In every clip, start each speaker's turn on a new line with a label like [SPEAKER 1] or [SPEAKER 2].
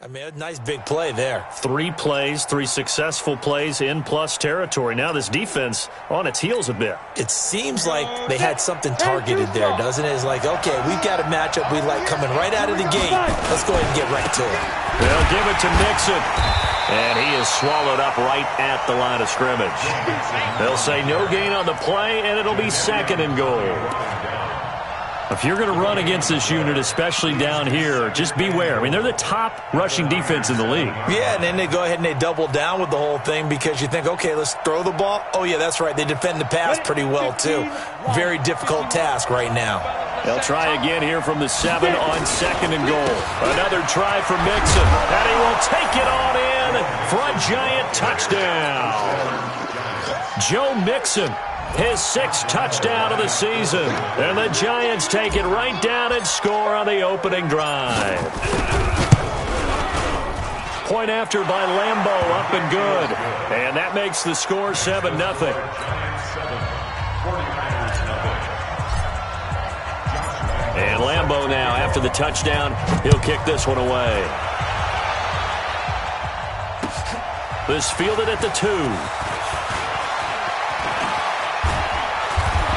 [SPEAKER 1] I mean, a nice big play there.
[SPEAKER 2] 3 plays, 3 successful plays in plus territory. Now this defense on its heels a bit.
[SPEAKER 1] It seems like they had something targeted there, doesn't it? It's like, okay, we've got a matchup we like coming right out of the gate. Let's go ahead and get right to it.
[SPEAKER 2] They'll give it to Mixon. And he is swallowed up right at the line of scrimmage. They'll say no gain on the play, and it'll be 2nd and goal. If you're going to run against this unit, especially down here, just beware. I mean, they're the top rushing defense in the league.
[SPEAKER 1] Yeah, and then they go ahead and they double down with the whole thing because you think, okay, let's throw the ball. Oh, yeah, that's right. They defend the pass pretty well, too. Very difficult task right now.
[SPEAKER 2] They'll try again here from the 7 on 2nd and goal. Another try for Mixon, and he will take it on in for a giant touchdown. Joe Mixon, his 6th touchdown of the season. And the Giants take it right down and score on the opening drive. Point after by Lambeau, up and good. And that makes the score 7-0. And Lambeau now, after the touchdown, he'll kick this one away. This fielded at the 2.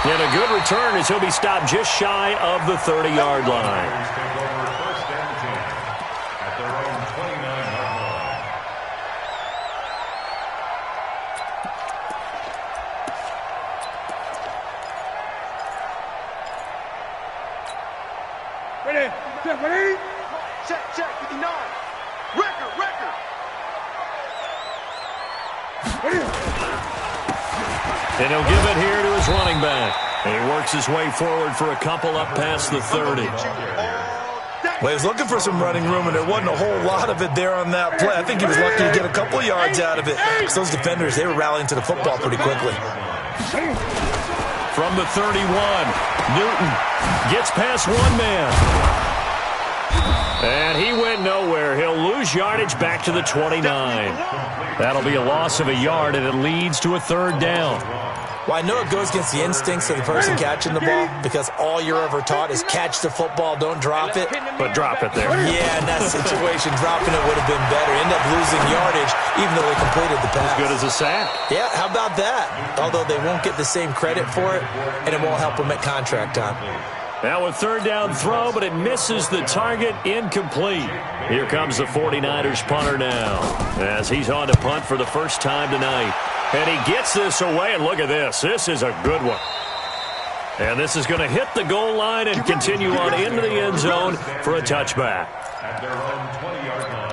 [SPEAKER 2] And a good return as he'll be stopped just shy of the 30-yard line.
[SPEAKER 3] Ready? Check, 59. Record.
[SPEAKER 2] And he'll give it here to his running back. And he works his way forward for a couple up past the 30.
[SPEAKER 1] Well, he was looking for some running room, and there wasn't a whole lot of it there on that play. I think he was lucky to get a couple yards out of it because those defenders, they were rallying to the football pretty quickly.
[SPEAKER 2] From the 31, Newton gets past one man. And he went nowhere. He'll lose yardage back to the 29. That'll be a loss of a yard, and it leads to a 3rd down.
[SPEAKER 1] Well, I know it goes against the instincts of the person catching the ball because all you're ever taught is catch the football, don't drop it.
[SPEAKER 2] But drop it there.
[SPEAKER 1] Yeah, in that situation, dropping it would have been better. End up losing yardage even though they completed the pass.
[SPEAKER 2] As good as a sack.
[SPEAKER 1] Yeah, how about that? Although they won't get the same credit for it, and it won't help them at contract time.
[SPEAKER 2] Now a 3rd down throw, but it misses the target, incomplete. Here comes the 49ers punter now as he's on to punt for the first time tonight. And he gets this away, and look at this. This is a good one. And this is going to hit the goal line and continue on into the end zone for a touchback.
[SPEAKER 4] At their own 20-yard line.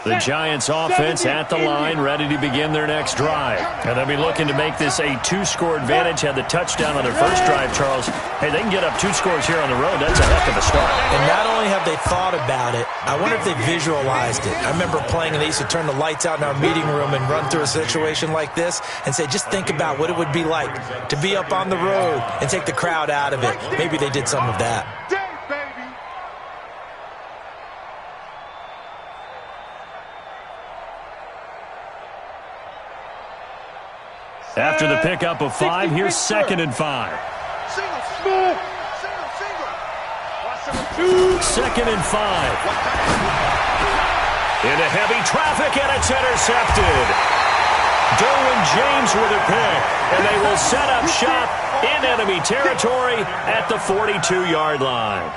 [SPEAKER 2] The Giants offense at the line, ready to begin their next drive. And they'll be looking to make this a 2-score advantage. Had the touchdown on their first drive, Charles. Hey, they can get up 2 scores here on the road. That's a heck of a start.
[SPEAKER 1] And not only have they thought about it, I wonder if they visualized it. I remember playing, and they used to turn the lights out in our meeting room and run through a situation like this and say, just think about what it would be like to be up on the road and take the crowd out of it. Maybe they did some of that.
[SPEAKER 2] After the pickup of 5, here's 2nd and 5.
[SPEAKER 3] Single.
[SPEAKER 2] 2nd and 5. Into heavy traffic, and it's intercepted. Derwin James with a pick, and they will set up shop in enemy territory at the 42-yard line.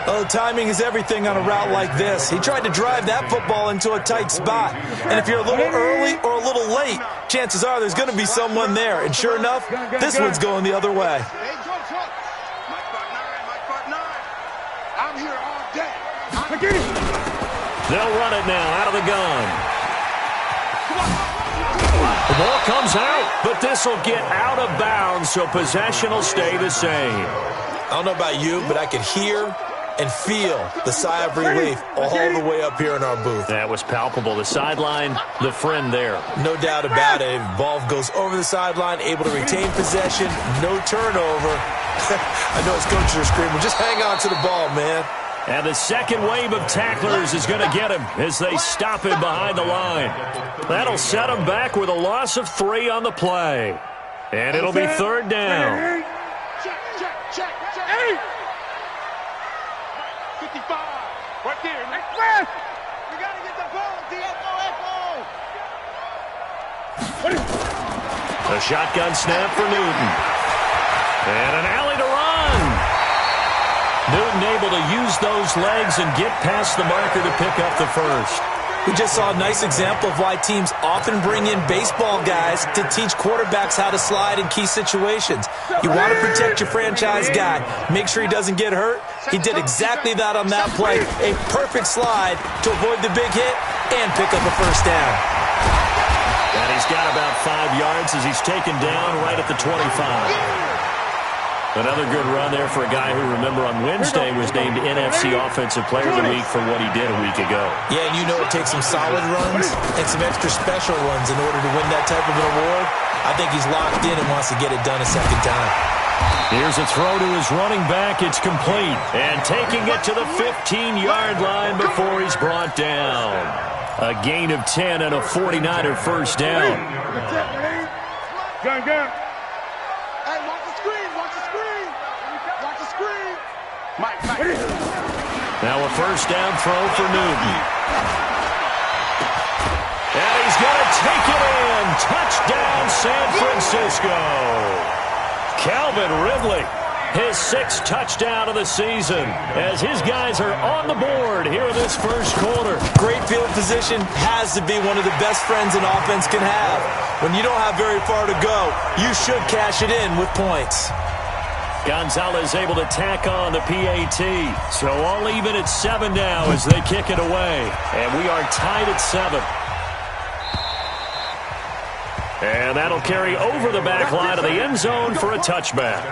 [SPEAKER 1] Oh, timing is everything on a route like this. He tried to drive that football into a tight spot. And if you're a little early or a little late, chances are there's going to be someone there. And sure enough, this one's going the other way.
[SPEAKER 3] I'm here all day.
[SPEAKER 2] They'll run it now out of the gun. The ball comes out, but this will get out of bounds, so possession will stay the same.
[SPEAKER 1] I don't know about you, but I could hear and feel the sigh of relief all the way up here in our booth.
[SPEAKER 2] That was palpable. The sideline, the friend there.
[SPEAKER 1] No doubt about it. Ball goes over the sideline, able to retain possession, no turnover. I know his coaches are screaming, just hang on to the ball, man.
[SPEAKER 2] And the second wave of tacklers is going to get him as they stop him behind the line. That'll set him back with a loss of 3 on the play. And it'll be third down.
[SPEAKER 3] Check, check, check, check. Hey! 55. Right there. Express! We got to get the ball.
[SPEAKER 2] A shotgun snap for Newton. And an alley to run. Newton able to use those legs and get past the marker to pick up the first.
[SPEAKER 1] We just saw a nice example of why teams often bring in baseball guys to teach quarterbacks how to slide in key situations. You want to protect your franchise guy. Make sure he doesn't get hurt. He did exactly that on that play. A perfect slide to avoid the big hit and pick up a first down.
[SPEAKER 2] And he's got about 5 yards as he's taken down right at the 25. Another good run there for a guy who, remember, on Wednesday was named NFC Offensive Player of the Week for what he did a week ago.
[SPEAKER 1] Yeah, and you know it takes some solid runs and some extra special ones in order to win that type of an award. I think he's locked in and wants to get it done a second time.
[SPEAKER 2] Here's a throw to his running back. It's complete. And taking it to the 15-yard line before he's brought down. A gain of 10 and a 49er first down.
[SPEAKER 3] Gun, gun. Hey, watch the screen, watch the screen. Watch the screen. Mike.
[SPEAKER 2] Now a first down throw for Newton. And he's going to take it in. Touchdown, San Francisco. Calvin Ridley, his 6th touchdown of the season, as his guys are on the board here in this first quarter.
[SPEAKER 1] Great field position has to be one of the best friends an offense can have. When you don't have very far to go, you should cash it in with points.
[SPEAKER 2] Gonzalez able to tack on the PAT. So all even at 7 now as they kick it away. And we are tied at 7. And that'll carry over the back line of the end zone for a touchback.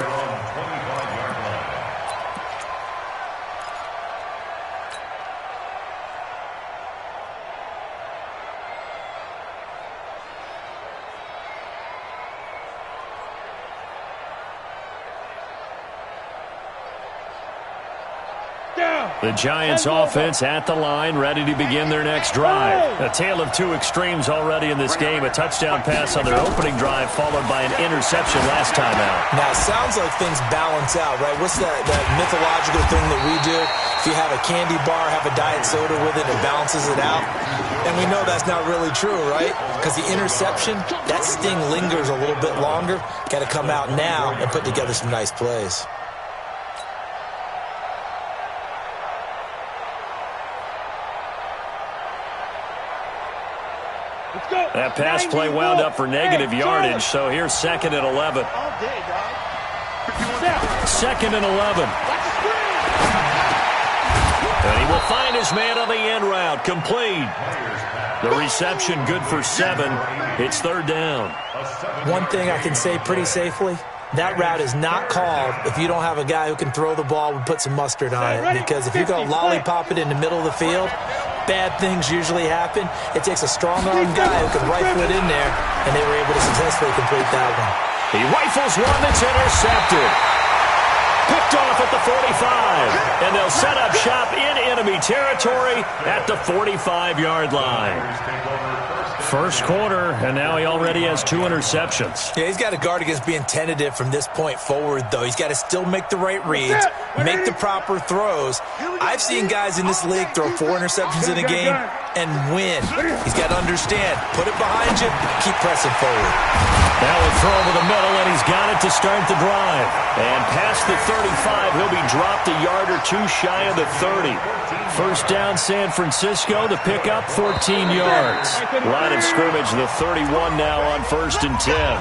[SPEAKER 2] The Giants offense at the line, ready to begin their next drive. A tale of two extremes already in this game. A touchdown pass on their opening drive, followed by an interception last time out.
[SPEAKER 1] Now, it sounds like things balance out, right? What's that mythological thing that we do? If you have a candy bar, have a diet soda with it, it balances it out. And we know that's not really true, right? Because the interception, that sting lingers a little bit longer. Got to come out now and put together some nice plays.
[SPEAKER 2] That pass play wound up for negative yardage, so here's 2nd and 11. 2nd and 11. And he will find his man on the end route, complete. The reception good for 7. It's 3rd down.
[SPEAKER 1] One thing I can say pretty safely, that route is not called if you don't have a guy who can throw the ball and put some mustard on it. Because if you go lollipop it in the middle of the field, bad things usually happen. It takes a strong-armed guy who can rifle it in there, and they were able to successfully complete that one.
[SPEAKER 2] He rifles one that's intercepted. Picked off at the 45, and they'll set up shop in enemy territory at the 45-yard line. First quarter, and now he already has 2 interceptions.
[SPEAKER 1] Yeah, he's got to guard against being tentative from this point forward, though. He's got to still make the right reads, make the proper throws. I've seen guys in this league throw 4 interceptions in a game and win. He's got to understand, put it behind you, keep pressing forward.
[SPEAKER 2] Now a throw over the middle, and he's got it to start the drive. And past the 35, he'll be dropped a yard or 2 shy of the 30. First down, San Francisco. The pickup, 14 yards. Line of scrimmage, the 31 now on 1st and 10.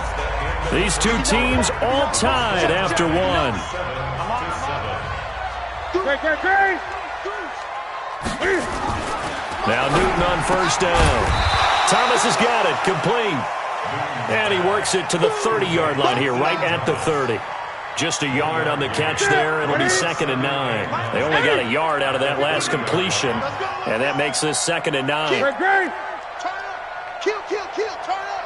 [SPEAKER 2] These two teams all tied after 1. Now Newton on 1st down. Thomas has got it, complete. And he works it to the 30-yard line here, right at the 30. Just a yard on the catch there. It'll be 2nd and 9. They only got a yard out of that last completion, and that makes this 2nd and 9.
[SPEAKER 3] Turn up. Kill, turn up.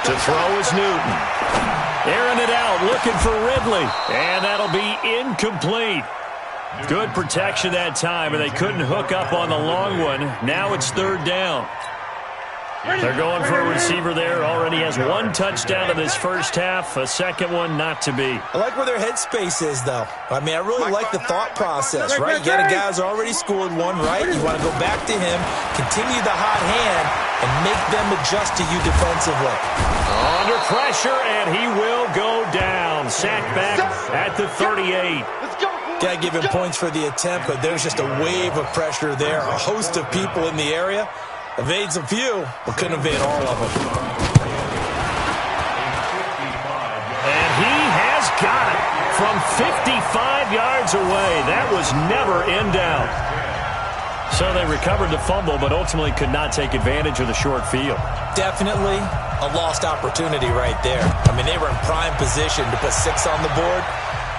[SPEAKER 2] To throw is Newton. Airing it out, looking for Ridley. And that'll be incomplete. Good protection that time, and they couldn't hook up on the long one. Now it's third down. They're going for a receiver there. Already has one touchdown in this first half. A second one not to be.
[SPEAKER 1] I like where their headspace is, though. I mean, I really like the thought process, right? You got a guy who's already scored one, right? You want to go back to him, continue the hot hand, and make them adjust to you defensively.
[SPEAKER 2] Under pressure, and he will go down. Sack back at the 38.
[SPEAKER 1] Got to give him points for the attempt, but there's just a wave of pressure there. A host of people in the area. Evades a few, but couldn't evade all of them.
[SPEAKER 2] And he has got it from 55 yards away. That was never in doubt. So they recovered the fumble, but ultimately could not take advantage of the short field.
[SPEAKER 1] Definitely a lost opportunity right there. I mean, they were in prime position to put 6 on the board.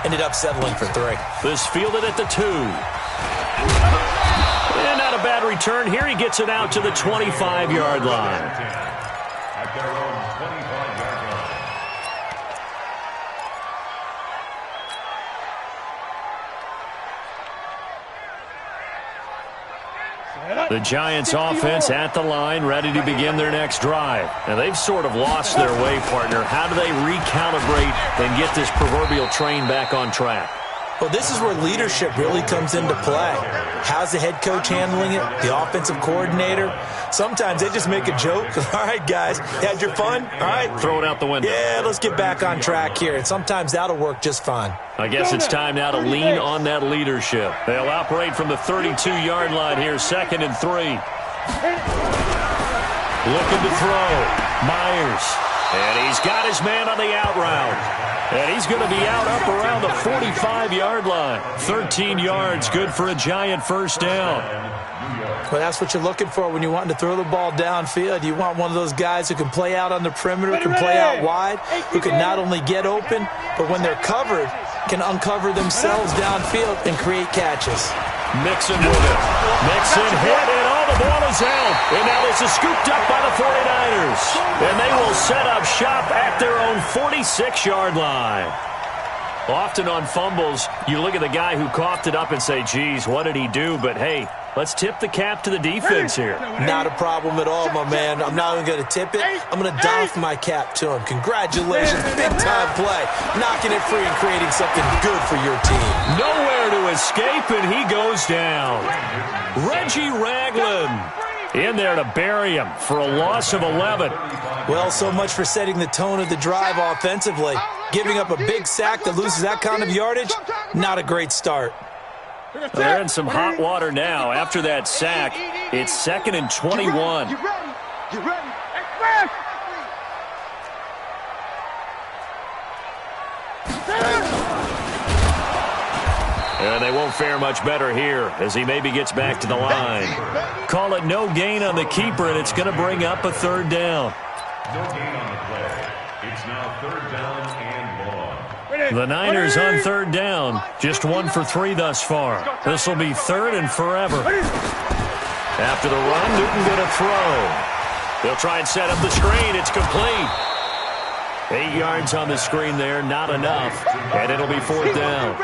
[SPEAKER 1] Ended up settling for 3.
[SPEAKER 2] This fielded at the 2. And not a bad return. Here he gets it out to the 25-yard line.
[SPEAKER 4] At their own 25-yard line.
[SPEAKER 2] The Giants offense at the line, ready to begin their next drive. Now, they've sort of lost their way, partner. How do they recalibrate and get this proverbial train back on track?
[SPEAKER 1] Well, this is where leadership really comes into play. How's the head coach handling it? The offensive coordinator? Sometimes they just make a joke. All right, guys, had your fun? All right.
[SPEAKER 2] Throw it out the window.
[SPEAKER 1] Yeah, let's get back on track here. And sometimes that'll work just fine.
[SPEAKER 2] I guess it's time now to lean on that leadership. They'll operate from the 32-yard line here, 2nd and 3. Looking to throw. Myers. And he's got his man on the out route. And he's going to be out up around the 45-yard line. 13 yards, good for a Giant first down.
[SPEAKER 1] Well, that's what you're looking for when you want to throw the ball downfield. You want one of those guys who can play out on the perimeter, can play out wide, who can not only get open, but when they're covered, can uncover themselves downfield and create catches.
[SPEAKER 2] Mixon with it. Mixon hit, and all the ball is out. And now this is scooped up by the 49ers. And they will set up shop at their own 46-yard line. Often on fumbles, you look at the guy who coughed it up and say, geez, what did he do? But, hey, let's tip the cap to the defense here.
[SPEAKER 1] Not a problem at all, my man. I'm not even going to tip it. I'm going to doff my cap to him. Congratulations, big-time play. Knocking it free and creating something good for your team.
[SPEAKER 2] Nowhere to escape, and he goes down. Reggie Ragland in there to bury him for a loss of 11.
[SPEAKER 1] Well, so much for setting the tone of the drive offensively. Giving up a big sack that loses that kind of yardage, not a great start.
[SPEAKER 2] Well, they're in some hot water now. After that sack, it's 2nd and 21.
[SPEAKER 3] You ready? You ready? Express!
[SPEAKER 2] And they won't fare much better here as he maybe gets back to the line. Call it no gain on the keeper, and it's going to bring up a 3rd down.
[SPEAKER 4] No gain on the play. It's now 3rd down and long.
[SPEAKER 2] The Niners on 3rd down. Just 1 for 3 thus far. This will be 3rd and forever. After the run, Newton going to throw. They'll try and set up the screen. It's complete. 8 yards on the screen there, not enough. And it'll be 4th down.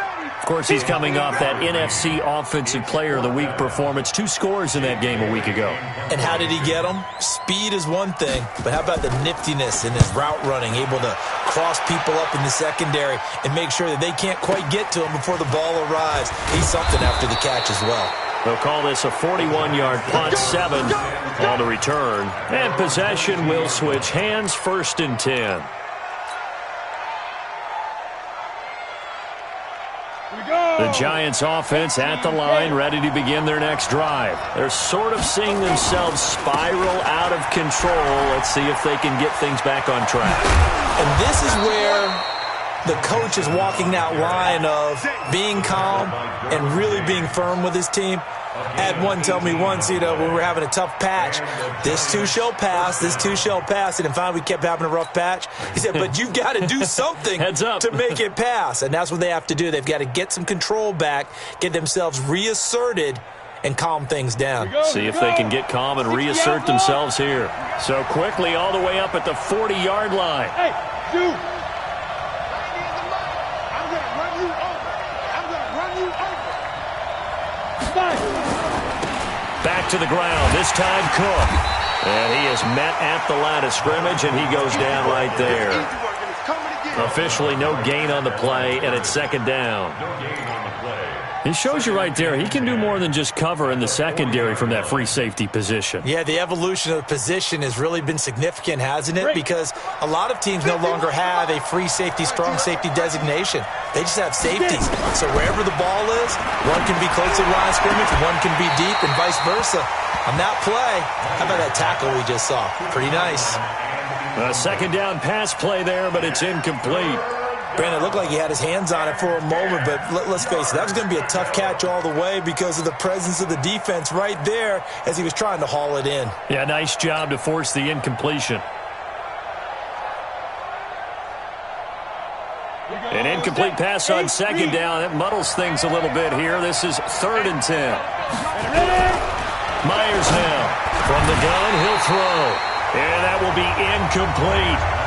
[SPEAKER 2] Of course, he's coming off that NFC Offensive Player of the Week performance. 2 scores in that game a week ago.
[SPEAKER 1] And how did he get them? Speed is one thing, but how about the niftiness in his route running, able to cross people up in the secondary and make sure that they can't quite get to him before the ball arrives. He's something after the catch as well.
[SPEAKER 2] They'll call this a 41-yard punt, 7 on the return. And possession will switch hands, 1st and 10. The Giants offense at the line, ready to begin their next drive. They're sort of seeing themselves spiral out of control. Let's see if they can get things back on track.
[SPEAKER 1] And this is where the coach is walking that line of being calm and really being firm with his team. I had one tell me once, when we were having a tough patch, this too shall pass, this too shall pass. And finally we kept having a rough patch. He said, but you've got to do something
[SPEAKER 2] Heads up.
[SPEAKER 1] to make it pass. And that's what they have to do. They've got to get some control back, get themselves reasserted, and calm things down.
[SPEAKER 2] See if they can get calm and reassert themselves here. So quickly all the way up at the 40-yard line.
[SPEAKER 3] Hey, dude. I'm going to run you over. I'm going to run you over.
[SPEAKER 2] to the ground. This time Cook. And he is met at the line of scrimmage, and he goes down right there. Officially no gain on the play, and it's second down. He shows you right there, he can do more than just cover in the secondary from that free safety position.
[SPEAKER 1] Yeah, the evolution of the position has really been significant, hasn't it? Because a lot of teams no longer have a free safety, strong safety designation. They just have safeties. So wherever the ball is, one can be close to the line of scrimmage, one can be deep, and vice versa. On that play, how about that tackle we just saw? Pretty nice.
[SPEAKER 2] A second down pass play there, but it's incomplete.
[SPEAKER 1] Brandon, it looked like he had his hands on it for a moment, but let's face it, that was going to be a tough catch all the way because of the presence of the defense right there as he was trying to haul it in.
[SPEAKER 2] Yeah, nice job to force the incompletion. An incomplete pass on second down. It muddles things a little bit here. This is 3rd and 10. Myers now. From the gun, he'll throw. And that will be incomplete.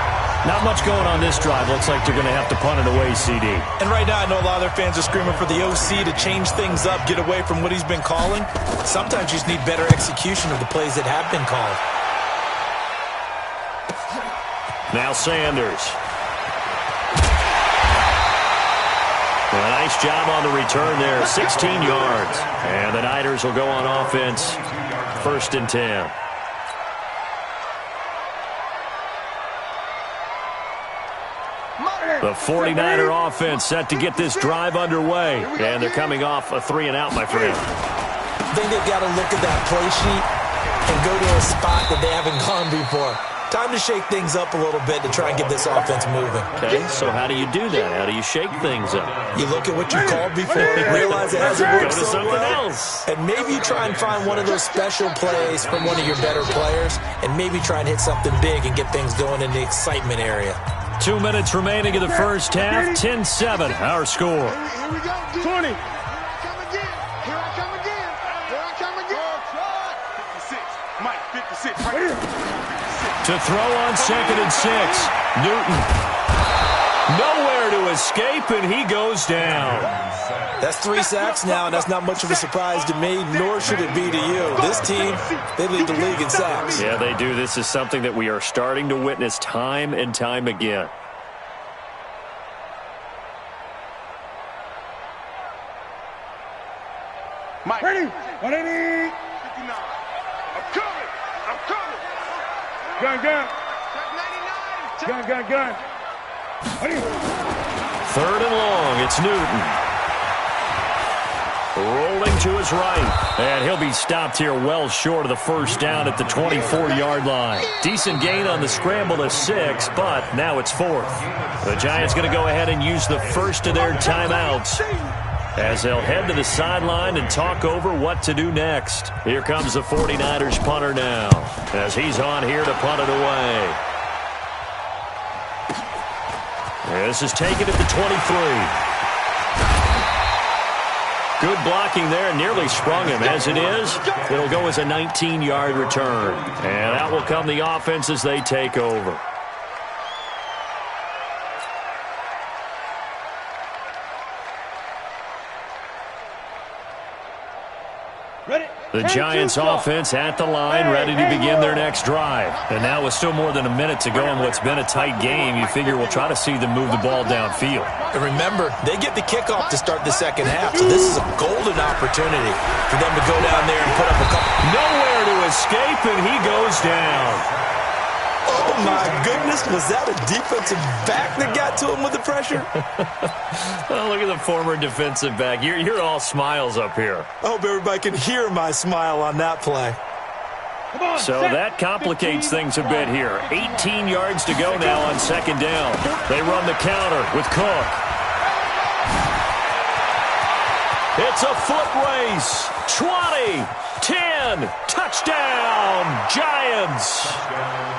[SPEAKER 2] Not much going on this drive. Looks like they're going to have to punt it away, CD.
[SPEAKER 1] And right now, I know a lot of their fans are screaming for the OC to change things up, get away from what he's been calling. Sometimes you just need better execution of the plays that have been called.
[SPEAKER 2] Now Sanders. A nice job on the return there. 16 yards. And the Niners will go on offense. 1st and 10. The 49er offense set to get this drive underway. And they're coming off a 3-and-out, my friend.
[SPEAKER 1] I think they've got to look at that play sheet and go to a spot that they haven't gone before. Time to shake things up a little bit to try and get this offense moving.
[SPEAKER 2] Okay, so how do you do that? How do you shake things up?
[SPEAKER 1] You look at what you called before, realize it hasn't worked
[SPEAKER 2] go to
[SPEAKER 1] so
[SPEAKER 2] something
[SPEAKER 1] well,
[SPEAKER 2] else.
[SPEAKER 1] and maybe you try and find one of those special plays from one of your better players, and maybe try and hit something big and get things going in the excitement area.
[SPEAKER 2] 2 minutes remaining in the first half. 10-7, our score.
[SPEAKER 3] Here we go. 20. Here I come again. Here I come again. Here I come again. 56. Mike, 56. Right here.
[SPEAKER 2] To throw on 2nd and 6. Newton. Nowhere to escape, and he goes down.
[SPEAKER 1] That's 3 sacks now, and that's not much of a surprise to me, nor should it be to you. This team, they lead the league in sacks.
[SPEAKER 2] Yeah, they do. This is something that we are starting to witness time and time again.
[SPEAKER 3] Mike. Ready. 180. 59. I'm coming. I'm coming. Gun, gun. 99. Gun, gun, gun.
[SPEAKER 2] 3rd and long. It's Newton. Rolling to his right. And he'll be stopped here well short of the first down at the 24-yard line. Decent gain on the scramble to 6, but now it's 4th. The Giants going to go ahead and use the first of their timeouts as they'll head to the sideline and talk over what to do next. Here comes the 49ers punter now as he's on here to punt it away. This is taken at the 23. Good blocking there, nearly sprung him. As it is, it'll go as a 19-yard return. And out will come the offense as they take over. The Giants offense at the line, ready to begin their next drive. And now with still more than a minute to go in what's been a tight game, you figure we'll try to see them move the ball downfield.
[SPEAKER 1] And remember, they get the kickoff to start the second half, so this is a golden opportunity for them to go down there and put up a couple.
[SPEAKER 2] Nowhere to escape, and he goes down.
[SPEAKER 1] Oh, my goodness. Was that a defensive back that got to him with the pressure?
[SPEAKER 2] Oh, look at the former defensive back. You're all smiles up here.
[SPEAKER 1] I hope everybody can hear my smile on that play.
[SPEAKER 2] So that complicates things a bit here. 18 yards to go now on second down. They run the counter with Cook. It's a foot race. 20, 10, touchdown, Giants.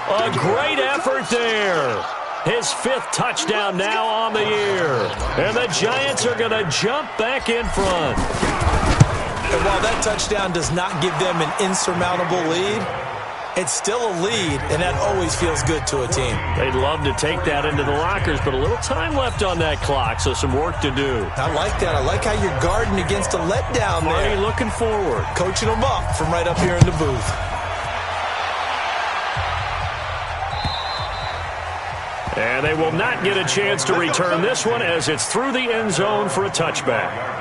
[SPEAKER 2] A great effort there. His 5th touchdown now on the year. And the Giants are going to jump back in front.
[SPEAKER 1] And while that touchdown does not give them an insurmountable lead, It's still a lead, and that always feels good to a team.
[SPEAKER 2] They'd love to take that into the lockers, but a little time left on that clock, so some work to do.
[SPEAKER 1] I like that. I like how you're guarding against a letdown there.
[SPEAKER 2] Marty looking forward.
[SPEAKER 1] Coaching them up from right up here in the booth.
[SPEAKER 2] And they will not get a chance to return this one as it's through the end zone for a touchback.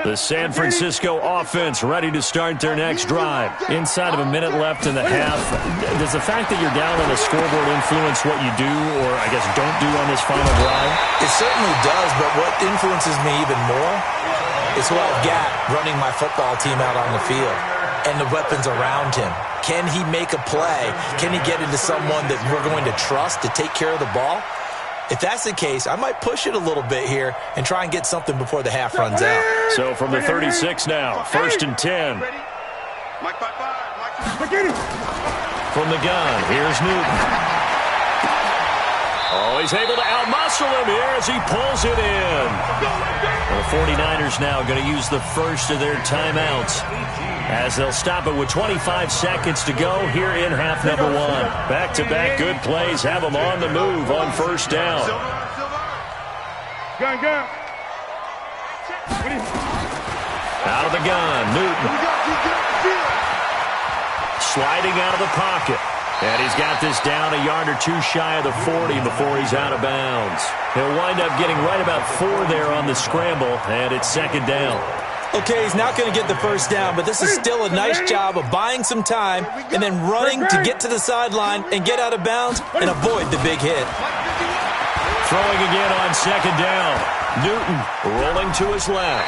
[SPEAKER 2] The San Francisco offense ready to start their next drive. Inside of a minute left in the half. Does the fact that you're down on the scoreboard influence what you do, or I guess don't do on this final drive?
[SPEAKER 1] It certainly does, but what influences me even more is who I've got running my football team out on the field and the weapons around him. Can he make a play? Can he get into someone that we're going to trust to take care of the ball? If that's the case, I might push it a little bit here and try and get something before the half runs out.
[SPEAKER 2] So from the 36 now, 1st and 10. From the gun, here's Newton. Oh, he's able to outmuscle him here as he pulls it in. The 49ers now going to use the first of their timeouts as they'll stop it with 25 seconds to go here in half number one. Back-to-back good plays have them on the move on first down. Out of the gun, Newton. Sliding out of the pocket. And he's got this down a yard or two shy of the 40 before he's out of bounds. He'll wind up getting right about 4 there on the scramble, and it's second down.
[SPEAKER 1] Okay, he's not going to get the first down, but this is still a nice job of buying some time and then running to get to the sideline and get out of bounds and avoid the big hit.
[SPEAKER 2] Throwing again on second down. Newton rolling to his left.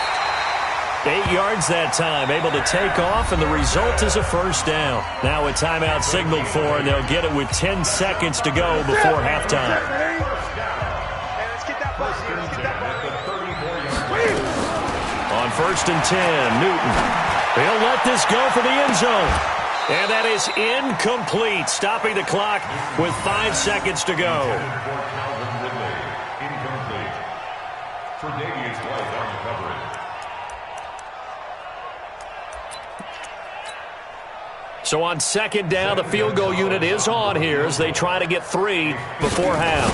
[SPEAKER 2] 8 yards that time, able to take off, and the result is a first down. Now a timeout signaled for, and they'll get it with 10 seconds to go before halftime. On 1st and 10, Newton. He'll let this go for the end zone. And that is incomplete, stopping the clock with 5 seconds to go. So on second down, the field goal unit is on here as they try to get 3 before half.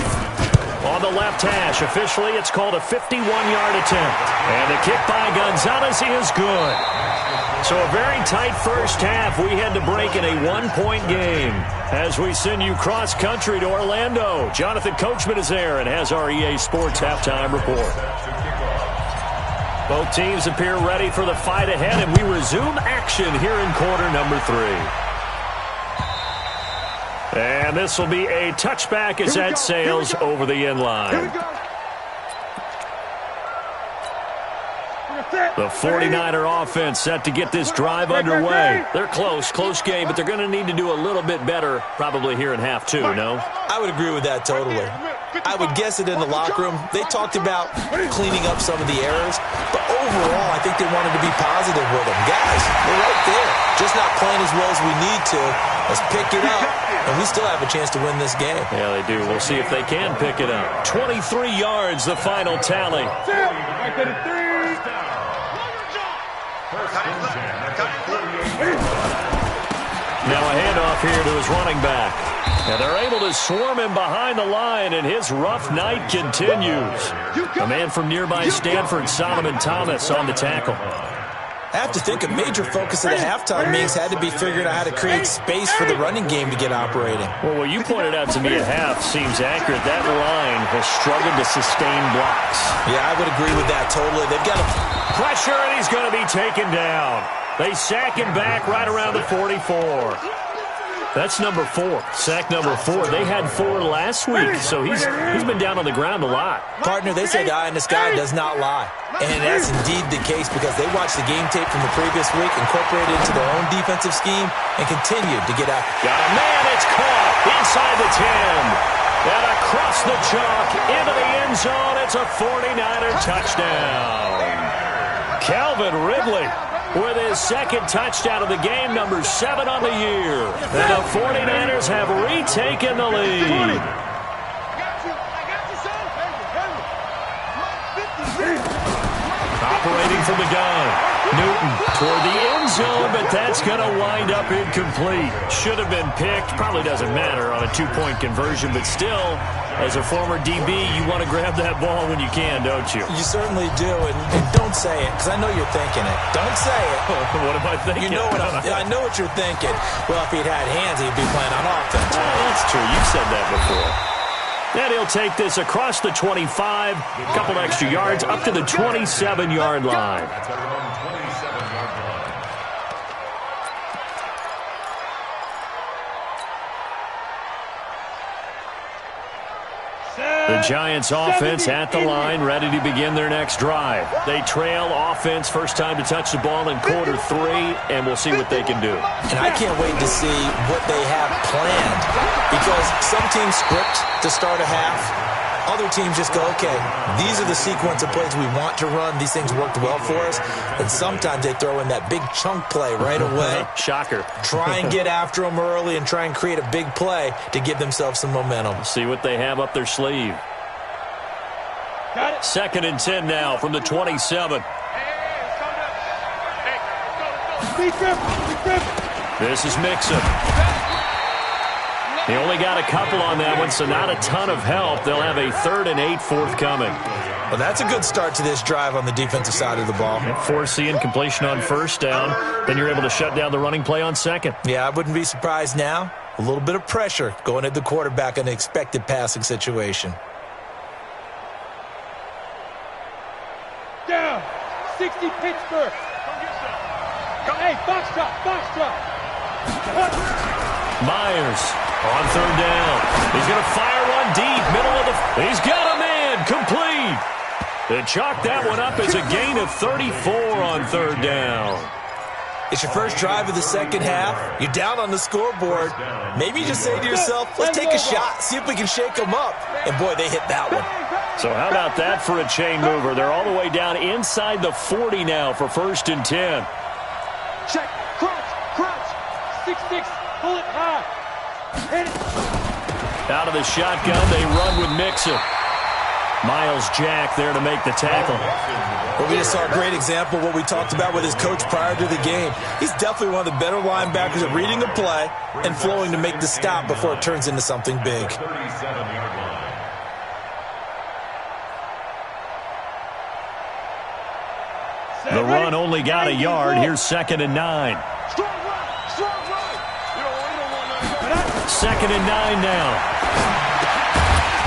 [SPEAKER 2] On the left hash, officially it's called a 51-yard attempt. And the kick by Gonzalez is good. So a very tight first half. We had to break in a 1-point game as we send you cross-country to Orlando. Jonathan Coachman is there and has our EA Sports halftime report. Both teams appear ready for the fight ahead, and we resume action here in quarter number 3. And this will be a touchback as that sails over the end line. The 49er offense set to get this drive underway. They're close game, but they're going to need to do a little bit better probably here in half 2, no?
[SPEAKER 1] I would agree with that totally. I would guess that in the locker room, they talked about cleaning up some of the errors, but overall, I think they wanted to be positive with them. Guys, we're right there. Just not playing as well as we need to. Let's pick it up, and we still have a chance to win this game.
[SPEAKER 2] Yeah, they do. We'll see if they can pick it up. 23 yards, the final tally. Now a handoff here to his running back. And they're able to swarm him behind the line, and his rough night continues. A man from nearby Stanford, Solomon Thomas, on the tackle.
[SPEAKER 1] I have to think a major focus of the halftime meetings had to be figuring out how to create space for the running game to get operating.
[SPEAKER 2] Well, what you pointed out to me at half seems accurate. That line has struggled to sustain blocks.
[SPEAKER 1] Yeah, I would agree with that totally. They've got
[SPEAKER 2] pressure, and he's going to be taken down. They sack him back right around the 44. That's number 4. Sack number 4. They had 4 last week, so he's been down on the ground a lot.
[SPEAKER 1] Partner, they say the eye in the sky does not lie. And that's indeed the case because they watched the game tape from the previous week, incorporated it into their own defensive scheme, and continued to get out.
[SPEAKER 2] Got a man, it's caught inside the 10. And across the chalk into the end zone. It's a 49er touchdown. Calvin Ridley with his second touchdown of the game, number 7 on the year. And the 49ers have retaken the lead. looking from the gun. Newton toward the end zone, but that's going to wind up incomplete. Should have been picked. Probably doesn't matter on a two-point conversion, but still, as a former DB, you want to grab that ball when you can, don't you?
[SPEAKER 1] You certainly do, and don't say it, because I know you're thinking it. Don't say it.
[SPEAKER 2] What am I thinking?
[SPEAKER 1] You know what I know what you're thinking. Well, if he'd had hands, he'd be playing on offense.
[SPEAKER 2] Oh, that's true. You've said that before. And he'll take this across the 25, a couple extra yards, up to the 27-yard line.
[SPEAKER 4] That's our own 27-yard line.
[SPEAKER 2] The Giants offense at the line, ready to begin their next drive. They trail offense, first time to touch the ball in quarter 3, and we'll see what they can do.
[SPEAKER 1] And I can't wait to see what they have planned, because some teams script to start a half. Other teams just go, okay, these are the sequence of plays we want to run. These things worked well for us. And sometimes they throw in that big chunk play right away.
[SPEAKER 2] Shocker.
[SPEAKER 1] Try and get after them early and try and create a big play to give themselves some momentum.
[SPEAKER 2] See what they have up their sleeve.
[SPEAKER 3] Got it.
[SPEAKER 2] 2nd and 10 now from the 27. This is Mixon. He only got a couple on that one, so not a ton of help. They'll have a 3rd and 8 forthcoming.
[SPEAKER 1] Well, that's a good start to this drive on the defensive side of the ball.
[SPEAKER 2] Force the incompletion on first down. Then you're able to shut down the running play on second.
[SPEAKER 1] Yeah, I wouldn't be surprised now. A little bit of pressure going at the quarterback in an expected passing situation.
[SPEAKER 3] Down. 60 Pittsburgh. Hey, foxtrot.
[SPEAKER 2] Myers on 3rd down. He's going to fire one deep, middle of the... He's got a man, complete. They chalk that one up as a gain of 34 on 3rd down.
[SPEAKER 1] It's your first drive of the second half. You're down on the scoreboard. Maybe you just say to yourself, let's take a shot, see if we can shake them up. And, boy, they hit that one.
[SPEAKER 2] So how about that for a chain mover? They're all the way down inside the 40 now for 1st and 10.
[SPEAKER 3] Check. Crouch. 6-6. Pull it high. Hit it.
[SPEAKER 2] Out of the shotgun, they run with Mixon. Miles Jack there to make the tackle.
[SPEAKER 1] Well, we just saw a great example of what we talked about with his coach prior to the game. He's definitely one of the better linebackers at reading a play and flowing to make the stop before it turns into something big.
[SPEAKER 4] 37-yard line.
[SPEAKER 2] The run only got a yard. Here's 2nd and 9.
[SPEAKER 3] Strong run.
[SPEAKER 2] 2nd and 9 now.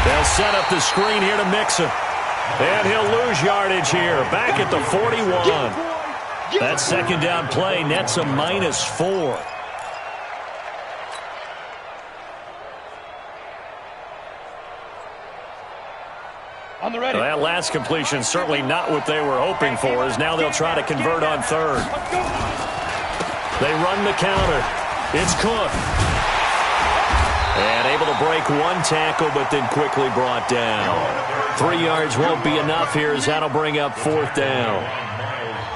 [SPEAKER 2] They'll set up the screen here to Mixon. And he'll lose yardage here. Back at the 41. That 2nd down play nets a -4.
[SPEAKER 3] On the ready.
[SPEAKER 2] That last completion certainly not what they were hoping for, as now they'll try to convert on 3rd. They run the counter. It's Cook. And able to break one tackle, but then quickly brought down. 3 yards won't be enough here, as that'll bring up 4th down.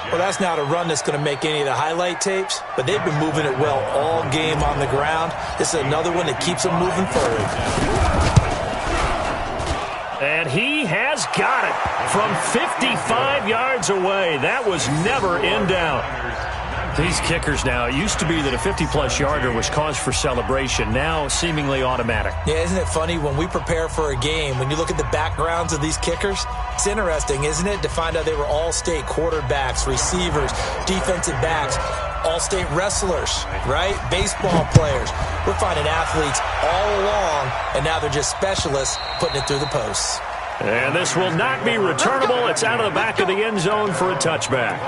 [SPEAKER 1] Well, that's not a run that's going to make any of the highlight tapes, but they've been moving it well all game on the ground. This is another one that keeps them moving forward.
[SPEAKER 2] And he has got it from 55 yards away. That was never in doubt. These kickers now, it used to be that a 50-plus yarder was cause for celebration. Now, seemingly automatic.
[SPEAKER 1] Yeah, isn't it funny? When we prepare for a game, when you look at the backgrounds of these kickers, it's interesting, isn't it, to find out they were all-state quarterbacks, receivers, defensive backs, all-state wrestlers, right? Baseball players. We're finding athletes all along, and now they're just specialists putting it through the posts.
[SPEAKER 2] And this will not be returnable. It's out of the back of the end zone for a touchback.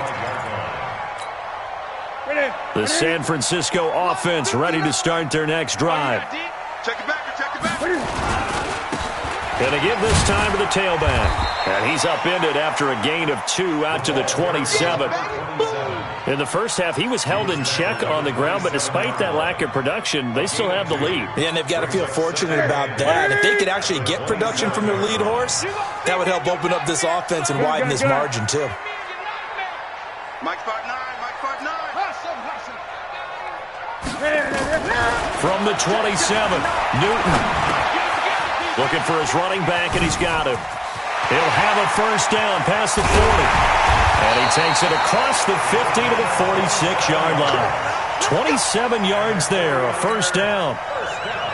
[SPEAKER 2] The San Francisco offense ready to start their next drive.
[SPEAKER 3] Check it back.
[SPEAKER 2] Going to give this time to the tailback. And he's upended after a gain of 2 out to the 27. In the first half, he was held in check on the ground, but despite that lack of production, they still have the lead.
[SPEAKER 1] Yeah, and they've got to feel fortunate about that. If they could actually get production from their lead horse, that would help open up this offense and widen this margin, too.
[SPEAKER 3] Mike 5'9",
[SPEAKER 2] From the 27, Newton looking for his running back, and he's got him. He'll have a first down past the 40. And he takes it across the 50 to the 46-yard line. 27 yards there, a first down.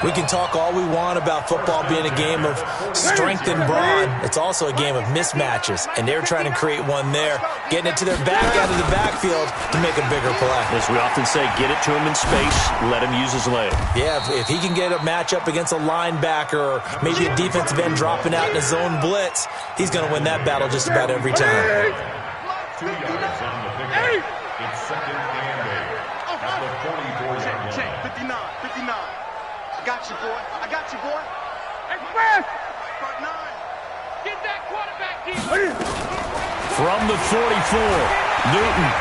[SPEAKER 1] We can talk all we want about football being a game of strength and brawn. It's also a game of mismatches, and they're trying to create one there, getting it to their back out of the backfield to make a bigger play.
[SPEAKER 2] As we often say, get it to him in space, let him use his leg.
[SPEAKER 1] Yeah, if he can get a matchup against a linebacker or maybe a defensive end dropping out in a zone blitz, he's going to win that battle just about every time.
[SPEAKER 4] 2 yards on the pickup. It's second and 8. At the 44-yard line.
[SPEAKER 3] Check, 59. I got you, boy. Express! Front 9. Get that quarterback deep.
[SPEAKER 2] From the 44, Newton.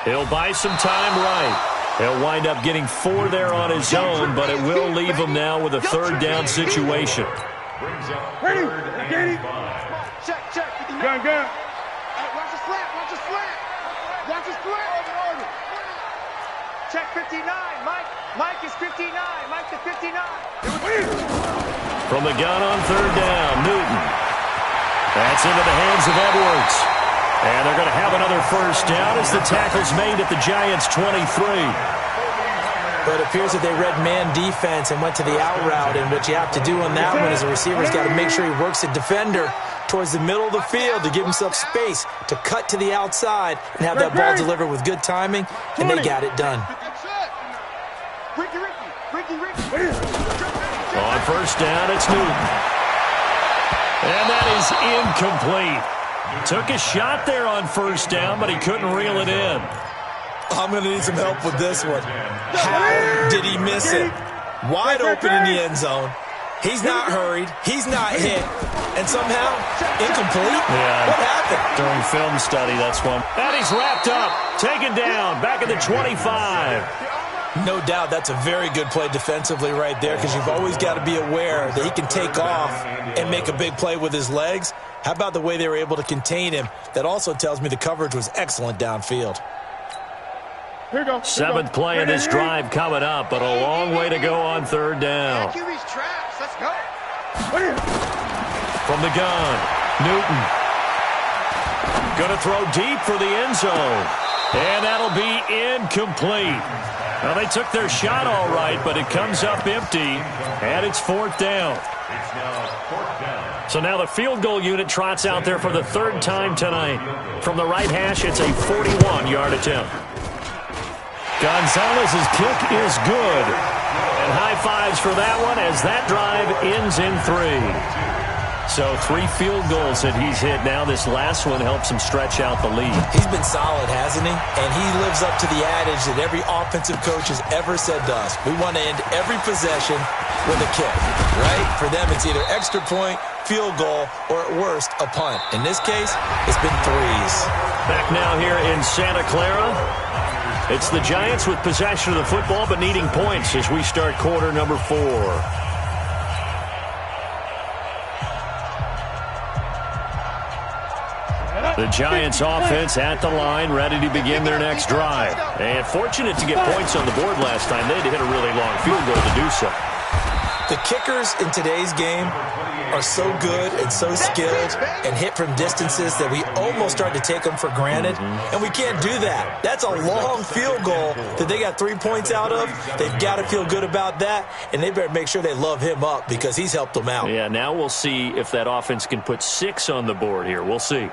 [SPEAKER 2] He'll buy some time right. He'll wind up getting 4 there on his own, but it will leave him now with a third down situation.
[SPEAKER 4] Brings up third and 5.
[SPEAKER 3] Check. 59. Gun. Hey, watch the slap. Check 59. Mike is 59. Mike to 59.
[SPEAKER 2] From the gun on third down, Newton. That's into the hands of Edwards. And they're going to have another first down as the tackle's made at the Giants' 23.
[SPEAKER 1] But it appears that they read man defense and went to the out route, and what you have to do on that one is the receiver's got to make sure he works the defender towards the middle of the field to give himself space to cut to the outside and have that ball delivered with good timing, and they got it done.
[SPEAKER 2] On first down, it's Newton. And that is incomplete. Took a shot there on first down, but he couldn't reel it in.
[SPEAKER 1] I'm going to need some help with this one. How did he miss it? Wide open in the end zone. He's not hurried. He's not hit. And somehow, incomplete?
[SPEAKER 2] Yeah.
[SPEAKER 1] What happened?
[SPEAKER 2] During film study, that's one. And he's wrapped up. Taken down. Back at the 25.
[SPEAKER 1] No doubt that's a very good play defensively right there, because you've always got to be aware that he can take off and make a big play with his legs. How about the way they were able to contain him? That also tells me the coverage was excellent downfield.
[SPEAKER 3] Here you go.
[SPEAKER 2] Seventh play in this drive coming up, but a long way to go on third down.
[SPEAKER 3] QB's traps. Let's go.
[SPEAKER 2] From the gun, Newton. Going to throw deep for the end zone. And that'll be incomplete. Well, they took their shot all right, but it comes up empty, and it's fourth down.
[SPEAKER 4] It's now fourth down.
[SPEAKER 2] So now the field goal unit trots out there for the third time tonight. From the right hash, it's a 41-yard attempt. Gonzalez's kick is good. And high fives for that one as that drive ends in 3. So 3 field goals that he's hit now. This last one helps him stretch out the lead.
[SPEAKER 1] He's been solid, hasn't he? And he lives up to the adage that every offensive coach has ever said to us. We want to end every possession with a kick, right? For them, it's either extra point, field goal, or at worst, a punt. In this case, it's been 3s.
[SPEAKER 2] Back now here in Santa Clara. It's the Giants with possession of the football but needing points as we start quarter number 4. The Giants offense at the line, ready to begin their next drive. And fortunate to get points on the board last time. They had to hit a really long field goal to do so.
[SPEAKER 1] The kickers in today's game are so good and so skilled and hit from distances that we almost start to take them for granted, and we can't do that. That's a long field goal that they got 3 points out of. They've got to feel good about that, and they better make sure they love him up because he's helped them out.
[SPEAKER 2] Yeah, now we'll see if that offense can put 6 on the board here. We'll see.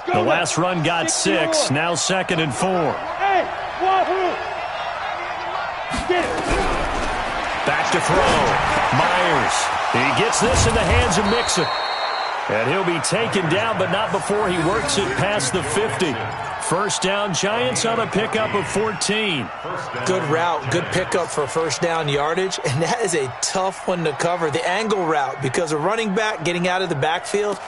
[SPEAKER 2] The last run got 6, now 2nd and 4.
[SPEAKER 3] Hey, get it.
[SPEAKER 2] Back to throw. Myers. He gets this in the hands of Mixon. And he'll be taken down, but not before he works it past the 50. First down, Giants on a pickup of 14.
[SPEAKER 1] Good route, good pickup for first down yardage, and that is a tough one to cover. The angle route, because a running back getting out of the backfield,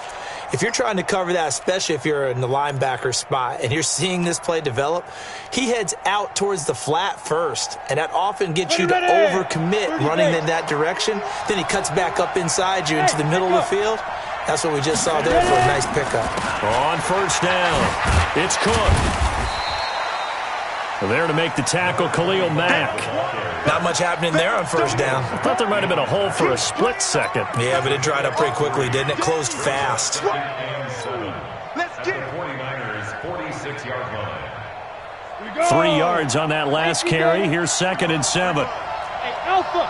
[SPEAKER 1] if you're trying to cover that, especially if you're in the linebacker spot and you're seeing this play develop, he heads out towards the flat first, and that often gets you to overcommit running in that direction. Then he cuts back up inside you into the middle of the field. That's what we just saw there for a nice pickup.
[SPEAKER 2] On first down, it's Cook. There to make the tackle, Khalil Mack.
[SPEAKER 1] Not much happening there on first down.
[SPEAKER 2] I thought there might have been a hole for a split second.
[SPEAKER 1] Yeah, but it dried up pretty quickly, didn't it? Closed fast.
[SPEAKER 3] Let's get it.
[SPEAKER 4] 49ers 46-yard line.
[SPEAKER 2] 3 yards on that last carry. Here's 2nd and 7.
[SPEAKER 3] Hey, Alpha.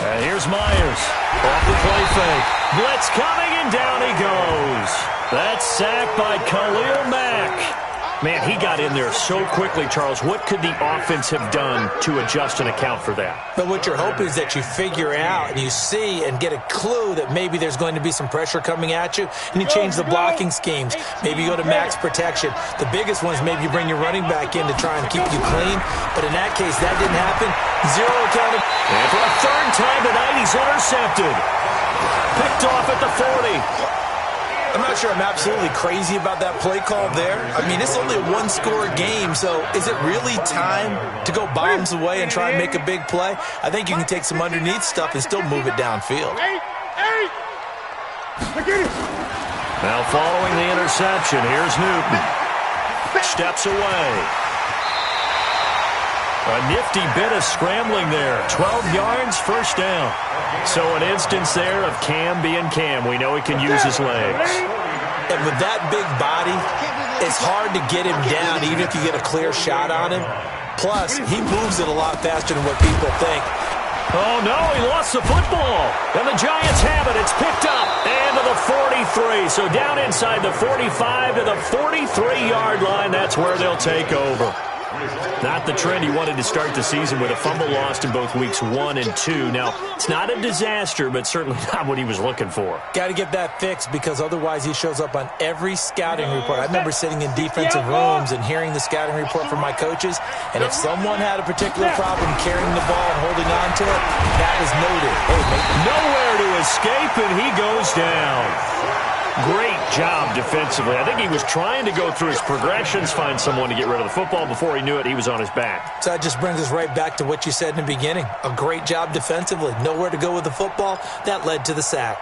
[SPEAKER 2] And here's Myers. Off the play fake. Blitz coming, and down he goes. That's sacked by Khalil Mack. Man, he got in there so quickly, Charles. What could the offense have done to adjust and account for that?
[SPEAKER 1] But what you're hoping is that you figure out and you see and get a clue that maybe there's going to be some pressure coming at you, and you change the blocking schemes. Maybe you go to max protection. The biggest one is maybe you bring your running back in to try and keep you clean. But in that case, that didn't happen. Zero accounted.
[SPEAKER 2] And for a 3rd time tonight, he's intercepted. Picked off at the 40.
[SPEAKER 1] I'm not sure I'm absolutely crazy about that play call there. I mean, it's only a one-score game, so is it really time to go bombs away and try and make a big play? I think you can take some underneath stuff and still move it downfield.
[SPEAKER 2] Now following the interception, here's Newton. Steps away. A nifty bit of scrambling there. 12 yards, first down. So an instance there of Cam being Cam. We know he can use his legs.
[SPEAKER 1] And with that big body, it's hard to get him down even if you get a clear shot on him. Plus, he moves it a lot faster than what people think.
[SPEAKER 2] Oh, no, he lost the football. And the Giants have it. It's picked up. And to the 43. So down inside the 45 to the 43-yard line. That's where they'll take over. Not the trend he wanted to start the season with a fumble lost in both weeks 1 and 2. Now, it's not a disaster, but certainly not what he was looking for.
[SPEAKER 1] Got to get that fixed because otherwise he shows up on every scouting report. I remember sitting in defensive rooms and hearing the scouting report from my coaches, and if someone had a particular problem carrying the ball and holding on to it, that was noted. Hey,
[SPEAKER 2] nowhere to escape, and he goes down. Great job defensively. I think he was trying to go through his progressions, find someone to get rid of the football. Before he knew it, he was on his back.
[SPEAKER 1] So that just brings us right back to what you said in the beginning. A great job defensively. Nowhere to go with the football. That led to the sack.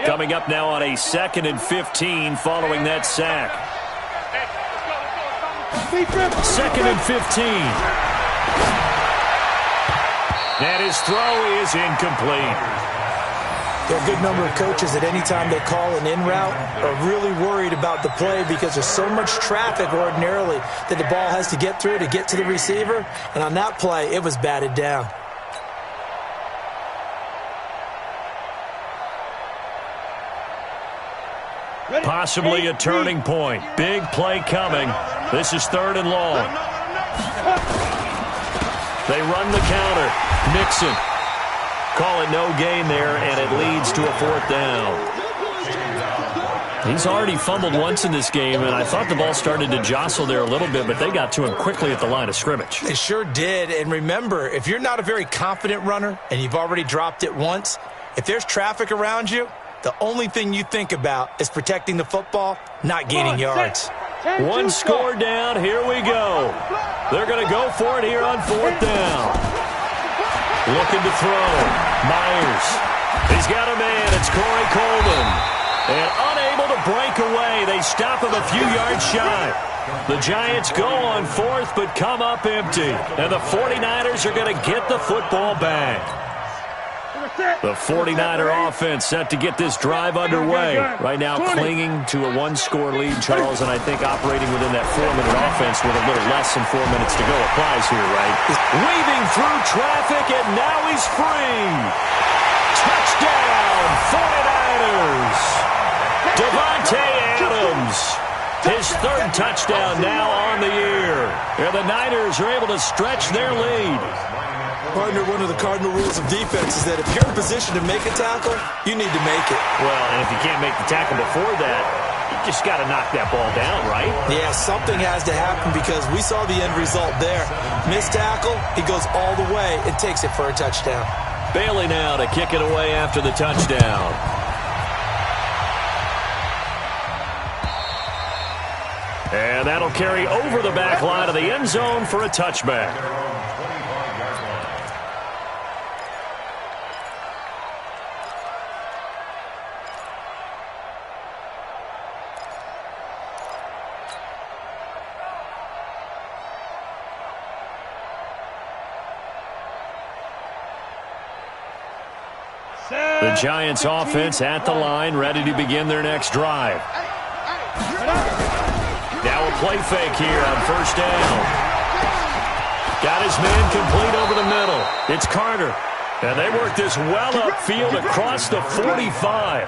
[SPEAKER 2] Coming up now on a 2nd and 15 following that sack. 2nd and 15. And his throw is incomplete.
[SPEAKER 1] There are a good number of coaches at any time they call an in route are really worried about the play because there's so much traffic ordinarily that the ball has to get through to get to the receiver. And on that play, it was batted down.
[SPEAKER 2] Possibly a turning point. Big play coming. This is 3rd and long. They run the counter. Mixon. Call it no gain there, and it leads to a 4th down. He's already fumbled once in this game, and I thought the ball started to jostle there a little bit, but they got to him quickly at the line of scrimmage.
[SPEAKER 1] They sure did, and remember, if you're not a very confident runner and you've already dropped it once, if there's traffic around you, the only thing you think about is protecting the football, not gaining yards.
[SPEAKER 2] 1 score down. Here we go. They're going to go for it here on 4th down. Looking to throw. Myers. He's got a man. It's Corey Coleman. And unable to break away. They stop him a few yards shy. The Giants go on 4th but come up empty. And the 49ers are going to get the football back. The 49er offense set to get this drive underway. Right now clinging to a 1-score lead, Charles, and I think operating within that 4-minute offense with a little less than 4 minutes to go applies here, right? Weaving through traffic, and now he's free. Touchdown, 49ers. Devontae Adams. His 3rd touchdown now on the year. And the Niners are able to stretch their lead.
[SPEAKER 1] Partner, one of the cardinal rules of defense is that if you're in position to make a tackle, you need to make it.
[SPEAKER 2] Well, and if you can't make the tackle before that, you just got to knock that ball down, right?
[SPEAKER 1] Yeah, something has to happen because we saw the end result there. Missed tackle, he goes all the way and takes it for a touchdown.
[SPEAKER 2] Bailey now to kick it away after the touchdown. And that'll carry over the back line of the end zone for a touchback. The Giants offense at the line, ready to begin their next drive. Now a play fake here on first down. Got his man complete over the middle. It's Carter. And they work this well upfield across the 45.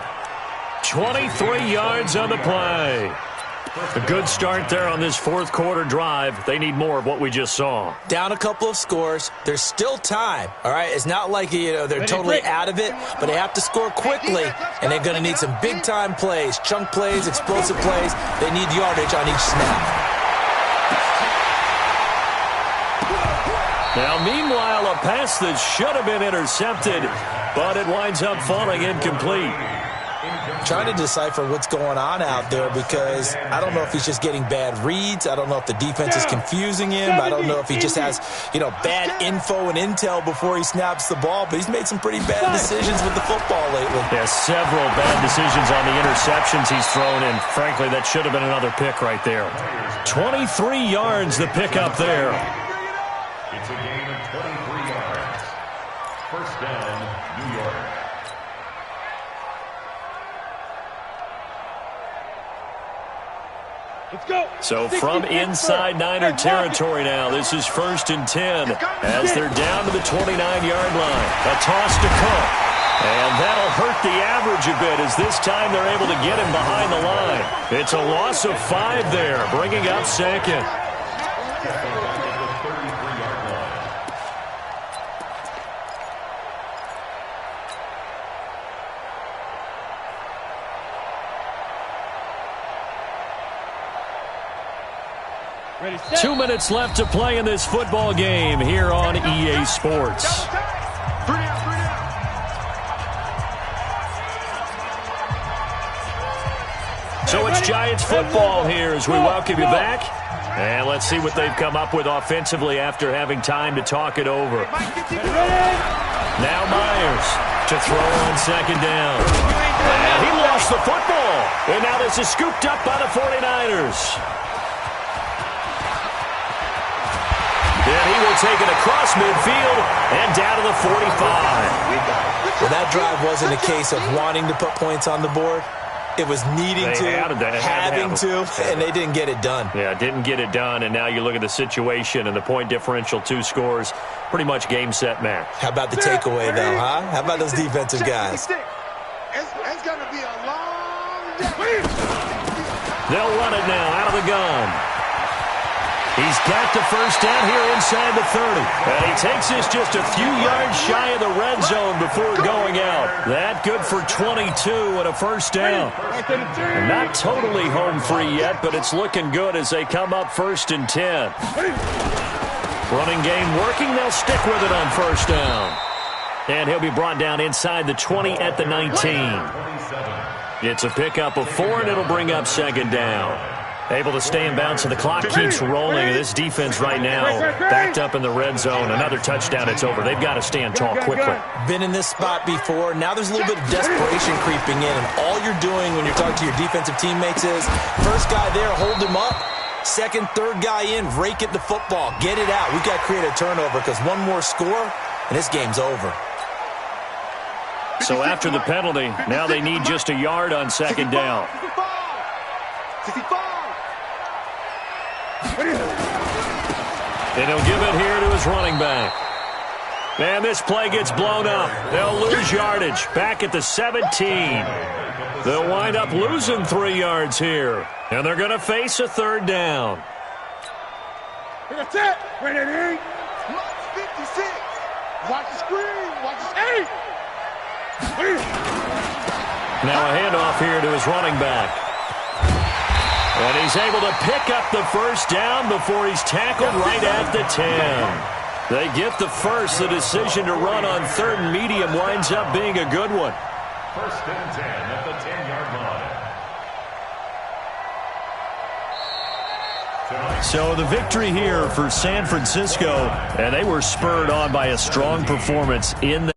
[SPEAKER 2] 23 yards on the play. A good start there on this fourth quarter drive. They need more of what we just saw.
[SPEAKER 1] Down a couple of scores. There's still time, all right? It's not like, they're totally out of it, but they have to score quickly, and they're going to need some big-time plays, chunk plays, explosive plays. They need yardage on each snap.
[SPEAKER 2] Now, meanwhile, a pass that should have been intercepted, but it winds up falling incomplete.
[SPEAKER 1] Trying to decipher what's going on out there because I don't know if he's just getting bad reads. I don't know if the defense is confusing him. I don't know if he just has, bad info and intel before he snaps the ball. But he's made some pretty bad decisions with the football lately.
[SPEAKER 2] Yeah, several bad decisions on the interceptions he's thrown, and frankly, that should have been another pick right there. 23 yards the pick up there.
[SPEAKER 4] It's a gain of 23 yards. First down, New York.
[SPEAKER 3] Let's go.
[SPEAKER 2] So from inside Niner territory now, this is 1st and 10 as they're down to the 29-yard line. A toss to Cook. And that'll hurt the average a bit as this time they're able to get him behind the line. It's a loss of 5 there, bringing up second.
[SPEAKER 3] Ready,
[SPEAKER 2] 2 minutes left to play in this football game here on EA Sports. So it's Giants football here as we welcome you back. And let's see what they've come up with offensively after having time to talk it over. Now Myers to throw on second down. And he lost the football. And now this is scooped up by the 49ers. And he will take it across midfield and down to the 45.
[SPEAKER 1] Well, that drive wasn't a case of wanting to put points on the board. It was needing having to, and they didn't get it done.
[SPEAKER 2] Yeah, didn't get it done, and now you look at the situation and the point differential, 2 scores, pretty much game, set, match.
[SPEAKER 1] How about the takeaway, though, huh? How about those defensive guys?
[SPEAKER 3] It's going to be a long day.
[SPEAKER 2] They'll run it now out of the gun. He's got the first down here inside the 30. And he takes this just a few yards shy of the red zone before going out. That good for 22 and a first down. And not totally home free yet, but it's looking good as they come up 1st and 10. Running game working. They'll stick with it on first down. And he'll be brought down inside the 20 at the 19. It's a pickup of 4, and it'll bring up second down. Able to stay in bounds, so the clock keeps rolling. This defense right now backed up in the red zone. Another touchdown, it's over. They've got to stand tall quickly.
[SPEAKER 1] Been in this spot before. Now there's a little bit of desperation creeping in, and all you're doing when you're talking to your defensive teammates is first guy there, hold him up. Second, third guy in, rake at the football. Get it out. We've got to create a turnover because one more score, and this game's over.
[SPEAKER 2] So after the penalty, now they need just a yard on second down. And he'll give it here to his running back. And this play gets blown up. They'll lose yardage back at the 17. They'll wind up losing 3 yards here. And they're going to face a third down.
[SPEAKER 3] That's it. Ready, 56. Watch the screen. Watch the screen.
[SPEAKER 2] Now a handoff here to his running back. And he's able to pick up the first down before he's tackled right at the 10. They get the first. The decision to run on third and medium winds up being a good one.
[SPEAKER 4] 1st and 10 at the 10-yard line.
[SPEAKER 2] So the victory here for San Francisco, and they were spurred on by a strong performance in the